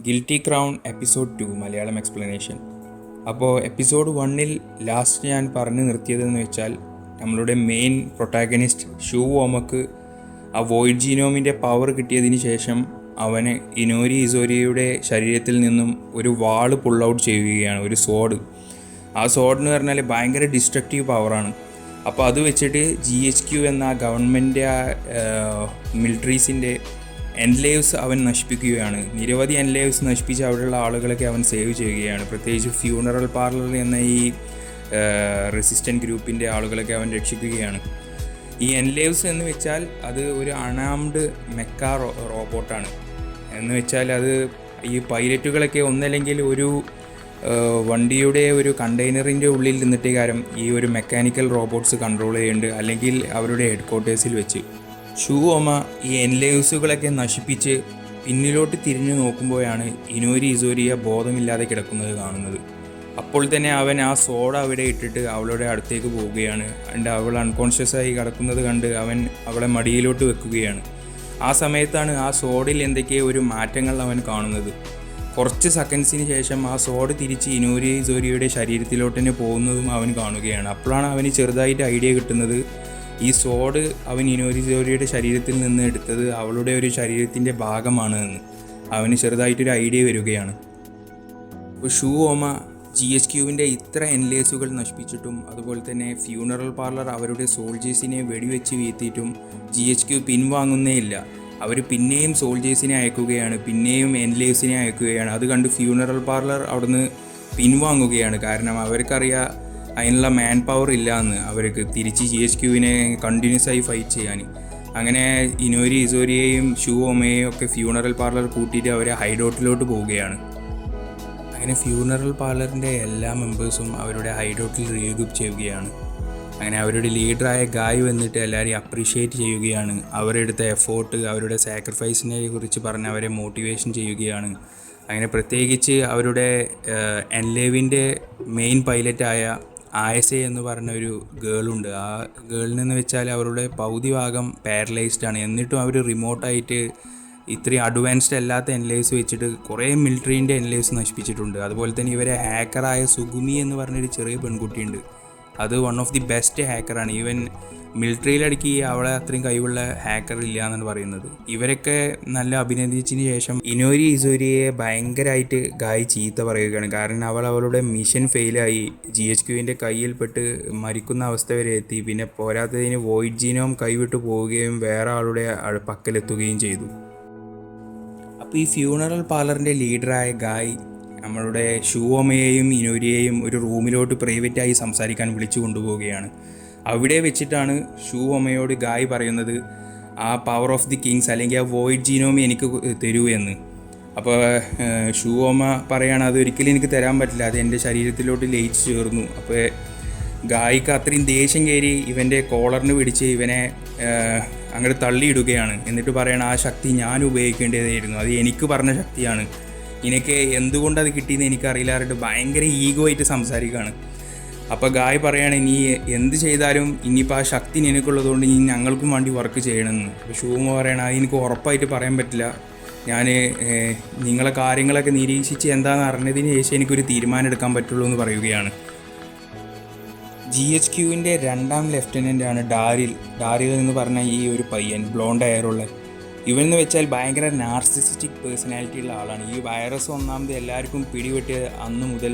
Guilty crown episode 2 Malayalam explanation. അപ്പോൾ episode 1-ൽ last ഞാൻ പറഞ്ഞു നിർത്തിയതെന്ന് വെച്ചാൽ നമ്മളുടെ മെയിൻ പ്രൊട്ടാഗനിസ്റ്റ് ഷൂ ഓമക്ക് ആ വോയിഡ് ജീനോമിൻ്റെ പവർ കിട്ടിയതിന് ശേഷം അവന് ഇനോരി ഇസോരിയുടെ ശരീരത്തിൽ നിന്നും ഒരു വാള് പുൾ ഔട്ട് ചെയ്യുകയാണ്, ഒരു സോഡ്. ആ സോഡ് എന്ന് പറഞ്ഞാൽ ഭയങ്കര ഡിസ്ട്രക്റ്റീവ് പവറാണ്. അപ്പോൾ അത് വെച്ചിട്ട് GHQ എന്ന ഗവൺമെൻറ് മിലിറ്ററീസിൻ്റെ എൻലേവ്സ് അവൻ നശിപ്പിക്കുകയാണ്. നിരവധി എൻലേവ്സ് നശിപ്പിച്ച് അവിടെയുള്ള ആളുകളൊക്കെ അവൻ സേവ് ചെയ്യുകയാണ്. പ്രത്യേകിച്ച് ഫ്യൂണറൽ പാർലർ എന്ന ഈ റെസിസ്റ്റൻറ്റ് ഗ്രൂപ്പിൻ്റെ ആളുകളൊക്കെ അവൻ രക്ഷിക്കുകയാണ്. ഈ എൻലേവ്സ് എന്ന് വെച്ചാൽ അത് ഒരു അണാംഡ് മെക്ക റോബോട്ടാണ്. എന്ന് വെച്ചാൽ അത് ഈ പൈലറ്റുകളൊക്കെ ഒന്നല്ലെങ്കിൽ ഒരു വണ്ടിയുടെ ഒരു കണ്ടെയ്നറിൻ്റെ ഉള്ളിൽ നിന്നിട്ട് കാരം ഈ ഒരു മെക്കാനിക്കൽ റോബോട്ട്സ് കൺട്രോൾ ചെയ്യുന്നുണ്ട്, അല്ലെങ്കിൽ അവരുടെ ഹെഡ് ക്വാർട്ടേഴ്സിൽ വെച്ച്. ഷൂ ഓമ ഈ എൻലേവ്സുകളൊക്കെ നശിപ്പിച്ച് പിന്നിലോട്ട് തിരിഞ്ഞു നോക്കുമ്പോഴാണ് ഇനോരി ഇസോരിയ ബോധമില്ലാതെ കിടക്കുന്നത് കാണുന്നത്. അപ്പോൾ തന്നെ അവൻ ആ സോഡ അവിടെ ഇട്ടിട്ട് അവളുടെ അടുത്തേക്ക് പോവുകയാണ്. ആൻഡ് അവൾ അൺകോൺഷ്യസായി കിടക്കുന്നത് കണ്ട് അവൻ അവളെ മടിയിലോട്ട് വെക്കുകയാണ്. ആ സമയത്താണ് ആ സോഡിൽ എന്തൊക്കെയോ ഒരു മാറ്റങ്ങൾ അവൻ കാണുന്നത്. കുറച്ച് സെക്കൻഡ്സിന് ശേഷം ആ സോഡ് തിരിച്ച് ഇനോരി ഇസോരിയുടെ ശരീരത്തിലോട്ട് തന്നെ പോകുന്നതും അവൻ കാണുകയാണ്. അപ്പോഴാണ് അവന് ചെറുതായിട്ട് ഐഡിയ കിട്ടുന്നത്, ഈ സോഡ് അവൻ ഇനോരി ഇസോരിയുടെ ശരീരത്തിൽ നിന്ന് എടുത്തത് അവളുടെ ഒരു ശരീരത്തിൻ്റെ ഭാഗമാണ് എന്ന് അവന് ചെറുതായിട്ടൊരു ഐഡിയ വരികയാണ്. അപ്പോൾ ഷൂ ഓമ GHQവിൻ്റെ ഇത്ര എൻലേസുകൾ നശിപ്പിച്ചിട്ടും അതുപോലെ തന്നെ ഫ്യൂണറൽ പാർലർ അവരുടെ സോൾജേഴ്സിനെ വെടിവെച്ച് വീഴ്ത്തിയിട്ടും GHQ പിൻവാങ്ങുന്നേ ഇല്ല. അവർ പിന്നെയും സോൾജേഴ്സിനെ അയക്കുകയാണ്, പിന്നെയും എൻലേവ്സിനെ അയക്കുകയാണ്. അത് കണ്ട് ഫ്യൂണറൽ പാർലർ അവിടുന്ന് പിൻവാങ്ങുകയാണ്. കാരണം അവർക്കറിയാം അതിനുള്ള മാൻ പവർ ഇല്ല എന്ന്, അവർക്ക് തിരിച്ച് GHQവിനെ കണ്ടിന്യൂസ് ആയി ഫൈറ്റ് ചെയ്യാൻ. അങ്ങനെ ഇനോരി ഇസോരിയെയും ഷൂ ഓമയെയും ഒക്കെ ഫ്യൂണറൽ പാർലർ കൂട്ടിയിട്ട് അവരെ ഹൈഡൗട്ടിലോട്ട് പോവുകയാണ്. അങ്ങനെ ഫ്യൂണറൽ പാർലറിൻ്റെ എല്ലാ മെമ്പേഴ്സും അവരുടെ ഹൈഡൗട്ടിൽ റീഗ്രൂപ്പ് ചെയ്യുകയാണ്. അങ്ങനെ അവരുടെ ലീഡറായ ഗായ് വന്നിട്ട് എല്ലാവരെയും അപ്രീഷിയേറ്റ് ചെയ്യുകയാണ്. അവരെടുത്ത എഫേർട്ട്, അവരുടെ സാക്രിഫൈസിനെ കുറിച്ച് പറഞ്ഞ് അവരെ മോട്ടിവേഷൻ ചെയ്യുകയാണ്. അങ്ങനെ പ്രത്യേകിച്ച് അവരുടെ എൻലേവിൻ്റെ മെയിൻ പൈലറ്റായ ആയസെ എന്ന് പറഞ്ഞ ഒരു ഗേളുണ്ട്. ആ ഗേളിനെന്ന് വെച്ചാൽ അവരുടെ പകുതി ഭാഗം പാരലൈസ്ഡ് ആണ്. എന്നിട്ടും അവർ റിമോട്ടായിട്ട് ഇത്രയും അഡ്വാൻസ്ഡ് അല്ലാത്ത എൻലേവ്സ് വെച്ചിട്ട് കുറേ മിലിറ്ററീൻ്റെ എൻലേവ്സ് നശിപ്പിച്ചിട്ടുണ്ട്. അതുപോലെ തന്നെ ഇവരെ ഹാക്കറായ സുഗുമി എന്ന് പറഞ്ഞൊരു ചെറിയ പെൺകുട്ടിയുണ്ട്. അത് വൺ ഓഫ് ദി ബെസ്റ്റ് ഹാക്കറാണ്. ഈവൻ മിലിറ്ററിയിലടക്കി അവളെ അത്രയും കഴിവുള്ള ഹാക്കർ ഇല്ല എന്നാണ് പറയുന്നത്. ഇവരൊക്കെ നല്ല അഭിനന്ദിച്ചതിന് ശേഷം ഇനോരി ഇസോരിയെ ഭയങ്കരമായിട്ട് ഗായ് ചീത്ത പറയുകയാണ്. കാരണം അവളുടെ മിഷൻ ഫെയിലായി, GHQവിൻ്റെ കയ്യിൽപ്പെട്ട് മരിക്കുന്ന അവസ്ഥ വരെ എത്തി. പിന്നെ പോരാത്തതിന് വോയിഡ് ജീനോം കൈവിട്ട് പോവുകയും വേറെ ആളുടെ പക്കലെത്തുകയും ചെയ്തു. അപ്പോൾ ഈ ഫ്യൂണറൽ പാർലറിൻ്റെ ലീഡറായ ഗായ് നമ്മളുടെ ഷൂ ഓമയെയും ഇനോരിയെയും ഒരു റൂമിലോട്ട് പ്രൈവറ്റായി സംസാരിക്കാൻ വിളിച്ചു കൊണ്ടുപോവുകയാണ്. അവിടെ വെച്ചിട്ടാണ് ഷൂ ഓമയോട് ഗായ് പറയുന്നത്, ആ പവർ ഓഫ് ദി കിങ്സ് അല്ലെങ്കിൽ ആ വോയിഡ് ജീനോമി എനിക്ക് തരൂ എന്ന്. അപ്പോൾ ഷൂ ഓമ പറയാണ്, അതൊരിക്കലും എനിക്ക് തരാൻ പറ്റില്ല, അത് എൻ്റെ ശരീരത്തിലോട്ട് ലയിച്ച് ചേർന്നു. അപ്പോൾ ഗായിക്ക് അത്രയും ദേഷ്യം കയറി ഇവൻ്റെ കോളറിന് പിടിച്ച് ഇവനെ അങ്ങോട്ട് തള്ളിയിടുകയാണ്. എന്നിട്ട് പറയണം, ആ ശക്തി ഞാൻ ഉപയോഗിക്കേണ്ടതായിരുന്നു, അത് എനിക്ക് പറഞ്ഞ ശക്തിയാണ്, നിനക്ക് എന്തുകൊണ്ടത് കിട്ടിയെന്ന് എനിക്കറിയില്ലാറുണ്ട് ഭയങ്കര ഈഗോ ആയിട്ട് സംസാരിക്കുകയാണ്. അപ്പോൾ ഗായ് പറയാണ്, നീ എന്ത് ചെയ്താലും ഇനിയിപ്പോൾ ആ ശക്തി നിനക്കുള്ളതുകൊണ്ട് നീ ഞങ്ങൾക്കും വേണ്ടി വർക്ക് ചെയ്യണമെന്ന്. അപ്പോൾ ഷൂമ പറയണം, അത് എനിക്ക് ഉറപ്പായിട്ട് പറയാൻ പറ്റില്ല, ഞാൻ നിങ്ങളെ കാര്യങ്ങളൊക്കെ നിരീക്ഷിച്ച് എന്താണെന്ന് അറിഞ്ഞതിന് ശേഷം എനിക്കൊരു തീരുമാനം എടുക്കാൻ പറ്റുള്ളൂ എന്ന് പറയുകയാണ്. GHQവിൻ്റെ 2ാം ലെഫ്റ്റനൻ്റാണ് ഡാരിൽ എന്ന് പറഞ്ഞ ഈ ഒരു പയ്യൻ, ബ്ലോണ്ട് ഹെയറുള്ള. ഇവനെന്ന് വെച്ചാൽ ഭയങ്കര നാർസിസിസ്റ്റിക് പേഴ്സണാലിറ്റി ഉള്ള ആളാണ്. ഈ വൈറസ് ഒന്നാമത് എല്ലാവർക്കും പിടിപെട്ടിയ അന്ന് മുതൽ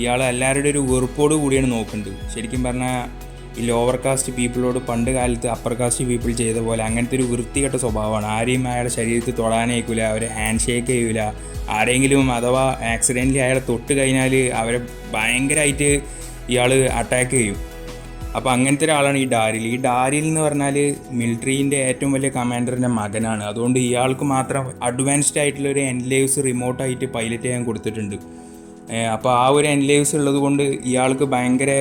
ഇയാൾ എല്ലാവരുടെ ഒരു വെറുപ്പോട് കൂടിയാണ് നോക്കുന്നത്. ശരിക്കും പറഞ്ഞാൽ ഈ ലോവർ കാസ്റ്റ് പീപ്പിളോട് പണ്ട് കാലത്ത് അപ്പർ കാസ്റ്റ് പീപ്പിൾ ചെയ്ത പോലെ അങ്ങനത്തെ ഒരു വൃത്തികെട്ട സ്വഭാവമാണ്. ആരെയും അയാളുടെ ശരീരത്തിൽ തൊടാനേക്കില്ല, അവരെ ഹാൻഡ് ഷേക്ക് ചെയ്യില്ല. ആരെങ്കിലും അഥവാ ആക്സിഡൻ്റലി അയാളെ തൊട്ട് കഴിഞ്ഞാൽ അവരെ ഭയങ്കരമായിട്ട് ഇയാൾ അറ്റാക്ക് ചെയ്യും. അപ്പോൾ അങ്ങനത്തെ ഒരാളാണ് ഈ ഡാരിൽ എന്ന് പറഞ്ഞാൽ മിലിറ്ററീൻ്റെ ഏറ്റവും വലിയ കമാൻഡറിൻ്റെ മകനാണ്. അതുകൊണ്ട് ഇയാൾക്ക് മാത്രം അഡ്വാൻസ്ഡ് ആയിട്ടുള്ളൊരു എൻലേവ്സ് റിമോട്ടായിട്ട് പൈലറ്റ് ചെയ്യാൻ കൊടുത്തിട്ടുണ്ട്. അപ്പോൾ ആ ഒരു എൻലേവ്സ് ഉള്ളത് കൊണ്ട് ഇയാൾക്ക് ഭയങ്കര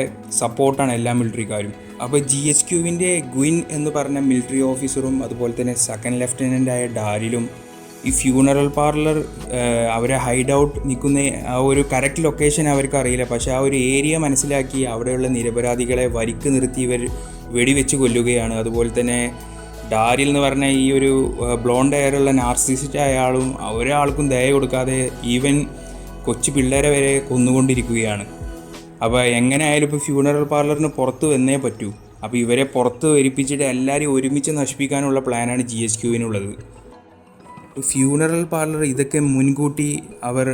സപ്പോർട്ടാണ് എല്ലാ മിലിറ്ററിക്കാരും. അപ്പോൾ GHQവിൻ്റെ ഗുയിൻ എന്ന് പറഞ്ഞ മിലിറ്ററി ഓഫീസറും അതുപോലെ തന്നെ 2nd ലെഫ്റ്റനൻ്റായ ഡാരിലും ഈ ഫ്യൂണറൽ പാർലർ അവരെ ഹൈഡ് ഔട്ട് നിൽക്കുന്ന ആ ഒരു കറക്റ്റ് ലൊക്കേഷൻ അവർക്ക് അറിയില്ല. പക്ഷേ ആ ഒരു ഏരിയ മനസ്സിലാക്കി അവിടെയുള്ള നിരപരാധികളെ വരിക്ക് നിർത്തി ഇവർ വെടിവെച്ച് കൊല്ലുകയാണ്. അതുപോലെ തന്നെ ഡാരിൽ എന്ന് പറഞ്ഞ ഈ ഒരു ബ്ലോണ്ട് ഹെയറുള്ള നാർസിസിസ്റ്റ് ആയ ആളും ഒരാൾക്കും ദയ കൊടുക്കാതെ ഈവൻ കൊച്ചു പിള്ളേരെ വരെ കൊന്നുകൊണ്ടിരിക്കുകയാണ്. അപ്പോൾ എങ്ങനെയായാലും ഇപ്പോൾ ഫ്യൂണറൽ പാർലറിന് പുറത്ത് വന്നേ പറ്റൂ. അപ്പോൾ ഇവരെ പുറത്ത് വരിപ്പിച്ചിട്ട് എല്ലാവരെയും ഒരുമിച്ച് നശിപ്പിക്കാനുള്ള പ്ലാനാണ് GHQവിനുള്ളത്. ഫ്യൂണറൽ പാർലർ ഇതൊക്കെ മുൻകൂട്ടി അവർ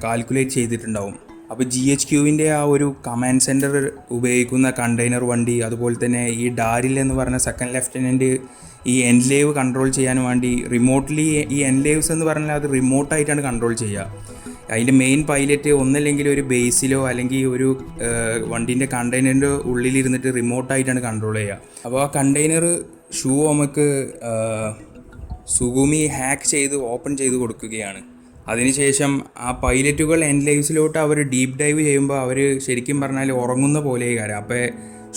കാൽക്കുലേറ്റ് ചെയ്തിട്ടുണ്ടാവും. അപ്പോൾ GHQവിൻ്റെ ആ ഒരു കമാൻഡ് സെൻറ്റർ ഉപയോഗിക്കുന്ന കണ്ടെയ്നർ വണ്ടി, അതുപോലെ തന്നെ ഈ ഡാരിൽ എന്ന് പറഞ്ഞ സെക്കൻഡ് ലെഫ്റ്റനൻറ്റ് ഈ എൻലേവ് കൺട്രോൾ ചെയ്യാൻ വേണ്ടി റിമോട്ട്ലി, ഈ എൻലേവ്സ് എന്ന് പറഞ്ഞാൽ അത് റിമോട്ടായിട്ടാണ് കൺട്രോൾ ചെയ്യുക. അതിൻ്റെ മെയിൻ പൈലറ്റ് ഒന്നല്ലെങ്കിൽ ഒരു ബേസിലോ അല്ലെങ്കിൽ ഒരു വണ്ടീൻ്റെ കണ്ടെയ്നറിൻ്റെ ഉള്ളിലിരുന്നിട്ട് റിമോട്ടായിട്ടാണ് കൺട്രോൾ ചെയ്യുക. അപ്പോൾ ആ കണ്ടെയ്നർ ഷൂ നമുക്ക് സുഗുമി ഹാക്ക് ചെയ്ത് ഓപ്പൺ ചെയ്ത് കൊടുക്കുകയാണ്. അതിനുശേഷം ആ പൈലറ്റുകൾ എൻലൈവ്സിലോട്ട് അവർ ഡീപ്പ് ഡൈവ് ചെയ്യുമ്പോൾ അവർ ശരിക്കും പറഞ്ഞാൽ ഉറങ്ങുന്ന പോലെ കാര്യം. അപ്പോൾ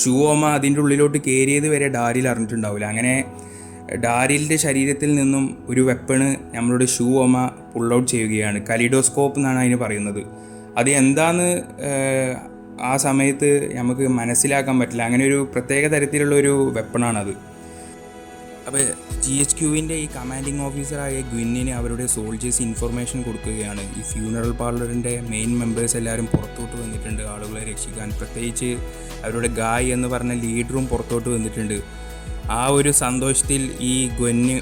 ഷൂവോമ അതിൻ്റെ ഉള്ളിലോട്ട് കയറിയത് വരെ ഡാരിൽ അറിഞ്ഞിട്ടുണ്ടാവില്ല. അങ്ങനെ ഡാരിലിൻ്റെ ശരീരത്തിൽ നിന്നും ഒരു വെപ്പണ് നമ്മളുടെ ഷൂവോമ പുൾ ഔട്ട് ചെയ്യുകയാണ്. കലിഡോസ്കോപ്പ് എന്നാണ് അതിന് പറയുന്നത്. അത് എന്താന്ന് ആ സമയത്ത് നമുക്ക് മനസ്സിലാക്കാൻ പറ്റില്ല. അങ്ങനെ ഒരു പ്രത്യേക തരത്തിലുള്ളൊരു വെപ്പണാണത്. അപ്പോൾ GHQവിൻ്റെ ഈ കമാൻഡിങ് ഓഫീസറായ ഗ്വിന്നിന് അവരുടെ സോൾജേഴ്സ് ഇൻഫർമേഷൻ കൊടുക്കുകയാണ്. ഈ ഫ്യൂണറൽ പാർലറിൻ്റെ മെയിൻ മെമ്പേഴ്സ് എല്ലാവരും പുറത്തോട്ട് വന്നിട്ടുണ്ട് ആളുകളെ രക്ഷിക്കാൻ. പ്രത്യേകിച്ച് അവരുടെ ഗായ് എന്ന് പറഞ്ഞ ലീഡറും പുറത്തോട്ട് വന്നിട്ടുണ്ട്. ആ ഒരു സന്തോഷത്തിൽ ഈ ഗ്വന്ന്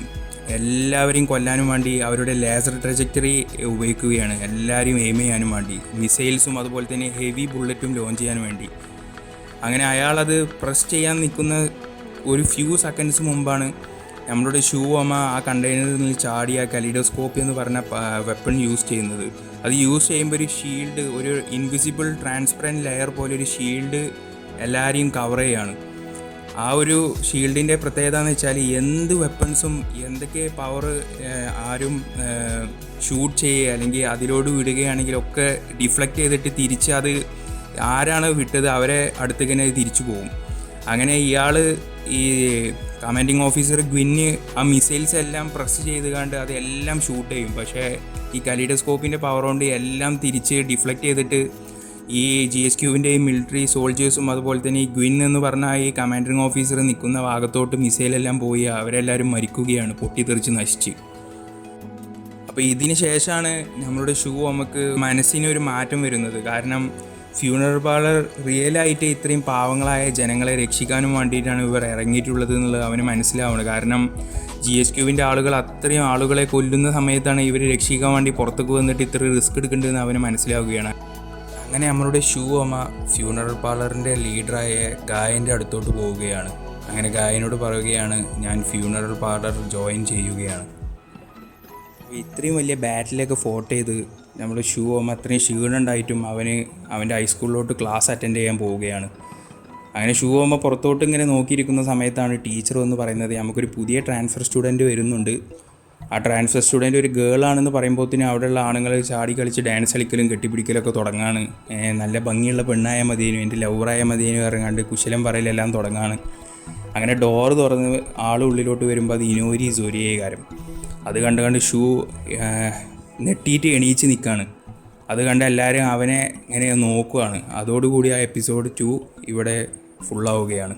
എല്ലാവരെയും കൊല്ലാനും വേണ്ടി അവരുടെ ലേസർ ട്രജക്ടറി ഉപയോഗിക്കുകയാണ്. എല്ലാവരെയും എയിം ചെയ്യാനും വേണ്ടി മിസൈൽസും അതുപോലെ തന്നെ ഹെവി ബുള്ളറ്റും ലോഞ്ച് ചെയ്യാൻ വേണ്ടി. അങ്ങനെ അയാളത് പ്രസ് ചെയ്യാൻ നിൽക്കുന്ന ഒരു ഫ്യൂ സെക്കൻഡ്സ് മുമ്പാണ് നമ്മളുടെ ഷൂവോമ ആ കണ്ടെയ്നറിൽ നിന്ന് ചാടിയ കലിഡോസ്കോപ്പ് എന്ന് പറഞ്ഞ വെപ്പൺ യൂസ് ചെയ്യുന്നത്. അത് യൂസ് ചെയ്യുമ്പോൾ ഒരു ഷീൽഡ്, ഒരു ഇൻവിസിബിൾ ട്രാൻസ്പെറൻറ്റ് ലെയർ പോലെ ഒരു ഷീൽഡ് എല്ലാവരെയും കവർ ചെയ്യുകയാണ്. ആ ഒരു ഷീൽഡിൻ്റെ പ്രത്യേകത എന്ന് വെച്ചാൽ എന്ത് വെപ്പൺസും എന്തൊക്കെ പവർ ആരും ഷൂട്ട് ചെയ്യുക അല്ലെങ്കിൽ അതിലോട് വിടുകയാണെങ്കിലൊക്കെ ഡിഫ്ലക്റ്റ് ചെയ്തിട്ട് തിരിച്ച് അത് ആരാണ് വിട്ടത് അവരെ അടുത്തേക്ക് തിരിച്ചു പോകും. അങ്ങനെ ഇയാൾ ഈ കമാൻഡിങ് ഓഫീസർ ഗ്വിന്ന് ആ മിസൈൽസ് എല്ലാം പ്രസ് ചെയ്ത് കണ്ട് അതെല്ലാം ഷൂട്ട് ചെയ്യും. പക്ഷേ ഈ കലിഡോസ്കോപ്പിൻ്റെ പവർ കൊണ്ട് എല്ലാം തിരിച്ച് ഡിഫ്ലക്റ്റ് ചെയ്തിട്ട് ഈ GHQവിൻ്റെ ഈ മിലിറ്ററി സോൾജേഴ്സും അതുപോലെ തന്നെ ഈ ഗ്വിൻ എന്ന് പറഞ്ഞ ഈ കമാൻഡിങ് ഓഫീസർ നിൽക്കുന്ന ഭാഗത്തോട്ട് മിസൈലെല്ലാം പോയി അവരെല്ലാവരും മരിക്കുകയാണ്, പൊട്ടിത്തെറിച്ച് നശിച്ച്. അപ്പോൾ ഇതിന് ശേഷമാണ് നമ്മളുടെ നമുക്ക് മനസ്സിനൊരു മാറ്റം വരുന്നത്. കാരണം ഫ്യൂണറൽ പാർലർ റിയലായിട്ട് ഇത്രയും പാവങ്ങളായ ജനങ്ങളെ രക്ഷിക്കാനും വേണ്ടിയിട്ടാണ് ഇവർ ഇറങ്ങിയിട്ടുള്ളത് എന്നുള്ളത് അവന് മനസ്സിലാവുന്നത്. കാരണം GHQവിൻ്റെ ആളുകൾ അത്രയും ആളുകളെ കൊല്ലുന്ന സമയത്താണ് ഇവർ രക്ഷിക്കാൻ വേണ്ടി പുറത്തേക്ക് വന്നിട്ട് ഇത്ര റിസ്ക് എടുക്കേണ്ടതെന്ന് അവന് മനസ്സിലാവുകയാണ്. അങ്ങനെ നമ്മളുടെ ഷൂവോമ ഫ്യൂണറൽ പാർലറിൻ്റെ ലീഡറായ ഗായൻ്റെ അടുത്തോട്ട് പോവുകയാണ്. അങ്ങനെ ഗായനോട് പറയുകയാണ്, ഞാൻ ഫ്യൂണറൽ പാർലർ ജോയിൻ ചെയ്യുകയാണ്. ഇത്രയും വലിയ ബാറ്റിലൊക്കെ ഫോട്ട് ചെയ്ത് നമ്മൾ ഷൂവോമ അത്രയും ക്ഷീണമുണ്ടായിട്ടും അവൻ്റെ ഹൈസ്കൂളിലോട്ട് ക്ലാസ് അറ്റൻഡ് ചെയ്യാൻ പോവുകയാണ്. അങ്ങനെ ഷൂവോമ പുറത്തോട്ട് ഇങ്ങനെ നോക്കിയിരിക്കുന്ന സമയത്താണ് ടീച്ചർ എന്ന് പറയുന്നത്, നമുക്കൊരു പുതിയ ട്രാൻസ്ഫർ സ്റ്റുഡൻറ്റ് വരുന്നുണ്ട്. ആ ട്രാൻസ്ഫർ സ്റ്റുഡൻറ്റ് ഒരു ഗേളാണെന്ന് പറയുമ്പോഴത്തേനും അവിടെയുള്ള ആണുങ്ങൾ ചാടി കളിച്ച് ഡാൻസ് കളിക്കലും കെട്ടിപ്പിടിക്കലൊക്കെ തുടങ്ങാണ്. നല്ല ഭംഗിയുള്ള പെണ്ണായ മതിയേനും എൻ്റെ ലവറായ മതിയേനും ഇറങ്ങാണ്ട് കുശലം പറയലെല്ലാം തുടങ്ങാണ്. അങ്ങനെ ഡോറ് തുറന്ന് ആൾ ഉള്ളിലോട്ട് വരുമ്പോൾ അത് ഇനോരി സൂര്യകാരം. അത് കണ്ട് ഷൂ നെട്ടിയിട്ട് എണീച്ച് നിൽക്കുകയാണ്. അത് കണ്ട് എല്ലാവരും അവനെ ഇങ്ങനെ നോക്കുകയാണ്. അതോടുകൂടി ആ എപ്പിസോഡ് 2 ഇവിടെ ഫുള്ളാവുകയാണ്.